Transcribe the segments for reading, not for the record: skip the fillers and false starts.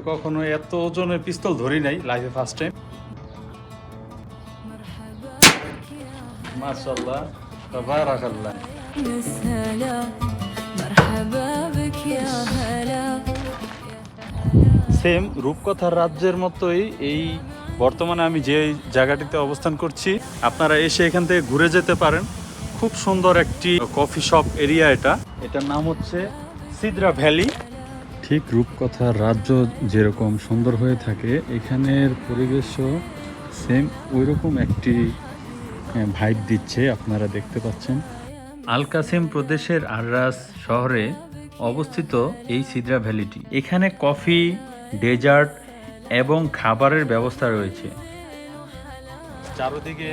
কখনো এত ওজনের পিস্তল ধরি নাই লাইফে ফার্স্ট টাইম। মাশাআল্লাহ তাবারাকাল্লাহ। সেম রূপকথার রাজ্যের মতোই এই বর্তমানে আমি যে জায়গাটিতে অবস্থান করছি, আপনারা এসে এখান থেকে ঘুরে যেতে পারেন। খুব সুন্দর একটি কফি শপ এরিয়া এটার নাম হচ্ছে সিদরা ভ্যালি। ঠিক রূপকথার রাজ্য যেরকম সুন্দর হয়ে থাকে, এখানের পরিবেশও সেম ওইরকম একটি ভাইব দিচ্ছে, আপনারা দেখতে পাচ্ছেন। আল কাসিম প্রদেশের আররাস শহরে অবস্থিত এই সিদরা ভ্যালিটি। এখানে কফি, ডেজার্ট এবং খাবারের ব্যবস্থা রয়েছে। চারদিকে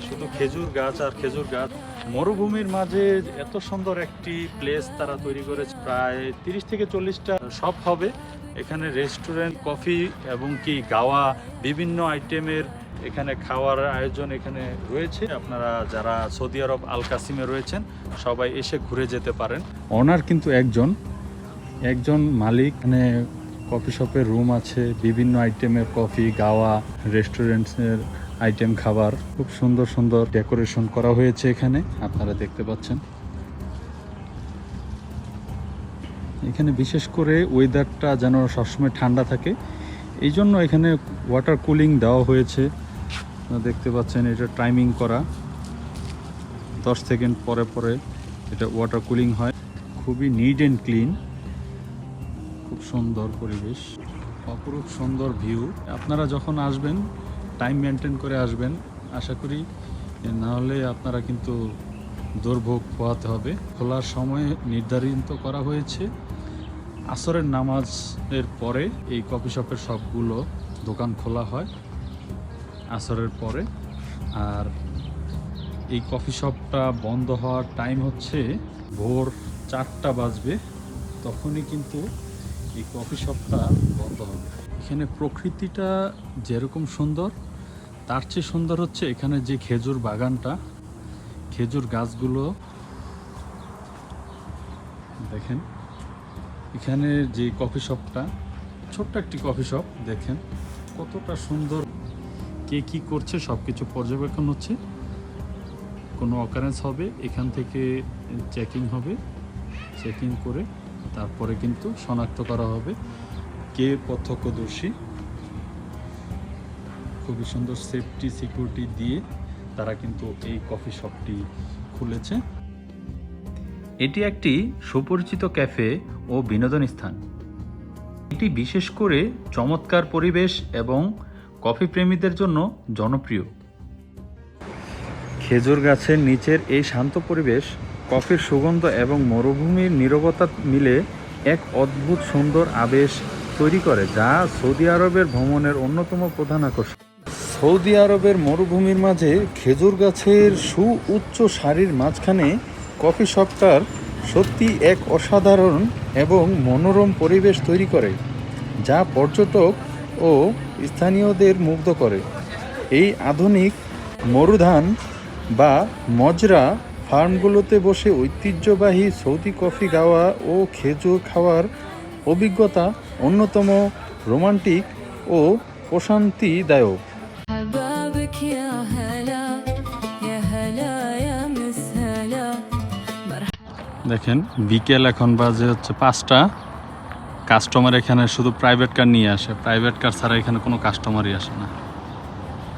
শুধু খেজুর গাছ আর খেজুর গাছ। মরুভূমির মাঝে এত সুন্দর একটি প্লেস তারা তৈরি করেছে। প্রায় 30 থেকে 40টা শপ হবে এখানে, রেস্টুরেন্ট, কফি এবং কি গাওয়া বিভিন্ন আইটেমের এখানে খাওয়ার আয়োজন এখানে রয়েছে। আপনারা যারা সৌদি আরব আল কাসিমে রয়েছেন সবাই এসে ঘুরে যেতে পারেন। ওনার কিন্তু একজন মালিক। এখানে কফি শপের রুম আছে, বিভিন্ন আইটেমের কফি, গাওয়া, রেস্টুরেন্টের আইটেম, খাবার। খুব সুন্দর সুন্দর ডেকোরেশন করা হয়েছে এখানে, আপনারা দেখতে পাচ্ছেন। এখানে বিশেষ করে ওয়েদারটা যেন সবসময় ঠান্ডা থাকে, এই জন্য এখানে ওয়াটার কুলিং দেওয়া হয়েছে। দেখতে পাচ্ছেন এটা টাইমিং করা, 10 সেকেন্ড পরে পরে এটা ওয়াটার কুলিং হয়। খুবই নিট অ্যান্ড ক্লিন, খুব সুন্দর পরিবেশ, অপরূপ সুন্দর ভিউ। আপনারা যখন আসবেন টাইম মেনটেন করে আসবেন, আশা করি, না হলে আপনারা কিন্তু দুর্ভোগ পোহাতে হবে। খোলার সময় নির্ধারিত করা হয়েছে আসরের নামাজের পরে। এই কফি শপের সবগুলো দোকান খোলা হয় আসরের পরে। আর এই কফি শপটা বন্ধ হওয়ার টাইম হচ্ছে ভোর 4টা বাজবে, তখনই কিন্তু এই কফি শপটা বন্ধ হবে। এখানে প্রকৃতিটা যেরকম সুন্দর, তার চেয়ে সুন্দর হচ্ছে এখানে যে খেজুর বাগানটা, খেজুর গাছগুলো দেখেন। এখানে যে কফি শপটা, ছোট্ট একটি কফি শপ, দেখেন কতটা সুন্দর। কে কী করছে সব কিছু পর্যবেক্ষণ হচ্ছে। কোনো অকারেন্স হবে এখান থেকে চেকিং হবে, চেকিং করে তারপরে কিন্তু শনাক্ত করা হবে কে প্রত্যক্ষদর্শী। খুবই সুন্দর সেফটি সিকিউরিটি দিয়ে তারা কিন্তু এই কফি শপটি খুলেছে। এটি একটি সুপরিচিত ক্যাফে ও বিনোদন স্থান। এটি বিশেষ করে চমৎকার পরিবেশ এবং কফি প্রেমীদের জন্য জনপ্রিয়। খেজুর গাছের নিচের এই শান্ত পরিবেশ, কফির সুগন্ধ এবং মরুভূমির নীরবতা মিলে এক অদ্ভুত সুন্দর আবেশ তৈরি করে, যা সৌদি আরবের ভ্রমণের অন্যতম প্রধান আকর্ষণ। সৌদি আরবের মরুভূমির মাঝে খেজুর গাছের সুউচ্চ সারির মাঝখানে কফি শপটার সত্যি এক অসাধারণ এবং মনোরম পরিবেশ তৈরি করে, যা পর্যটক ও স্থানীয়দের মুগ্ধ করে। এই আধুনিক মরুধান বা মজরা ফার্মগুলোতে বসে ঐতিহ্যবাহী সৌদি কফি গাওয়া ও খেজুর খাওয়ার অভিজ্ঞতা অন্যতম রোমান্টিক ও প্রশান্তিদায়ক। দেখেন বিকেল এখন বাজে হচ্ছে 5টা। কাস্টমার এখানে শুধু প্রাইভেট কার নিয়ে আসে, প্রাইভেট কার ছাড়া এখানে কোনো কাস্টমারই আসে না।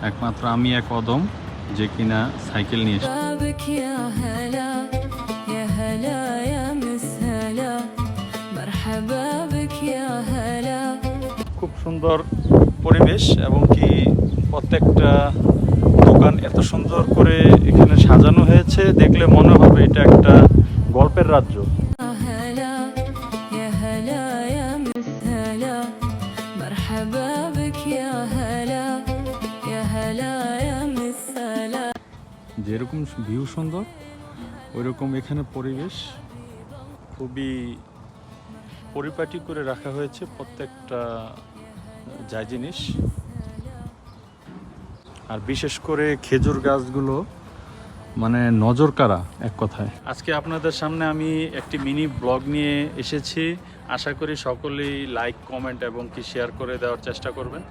একমাত্র আমি এক অদম যে কিনা সাইকেল নিয়ে এসে। খুব সুন্দর পরিবেশ এবং কি প্রত্যেকটা দোকান এত সুন্দর করে এখানে সাজানো হয়েছে, দেখলে মনে হবে এটা একটা গল্পের রাজ্য। যেরকম ভিউ সুন্দর, ওইরকম এখানে পরিবেশ খুবই পরিপাটি করে রাখা হয়েছে প্রত্যেকটা যা জিনিস। আর বিশেষ করে খেজুর গাছগুলো মানে নজর কাড়া এক কথায়। আজকে আপনাদের সামনে আমি একটি মিনি ব্লগ নিয়ে এসেছি। আশা করি সকলেই লাইক, কমেন্ট এবং কি শেয়ার করে দেওয়ার চেষ্টা করবেন।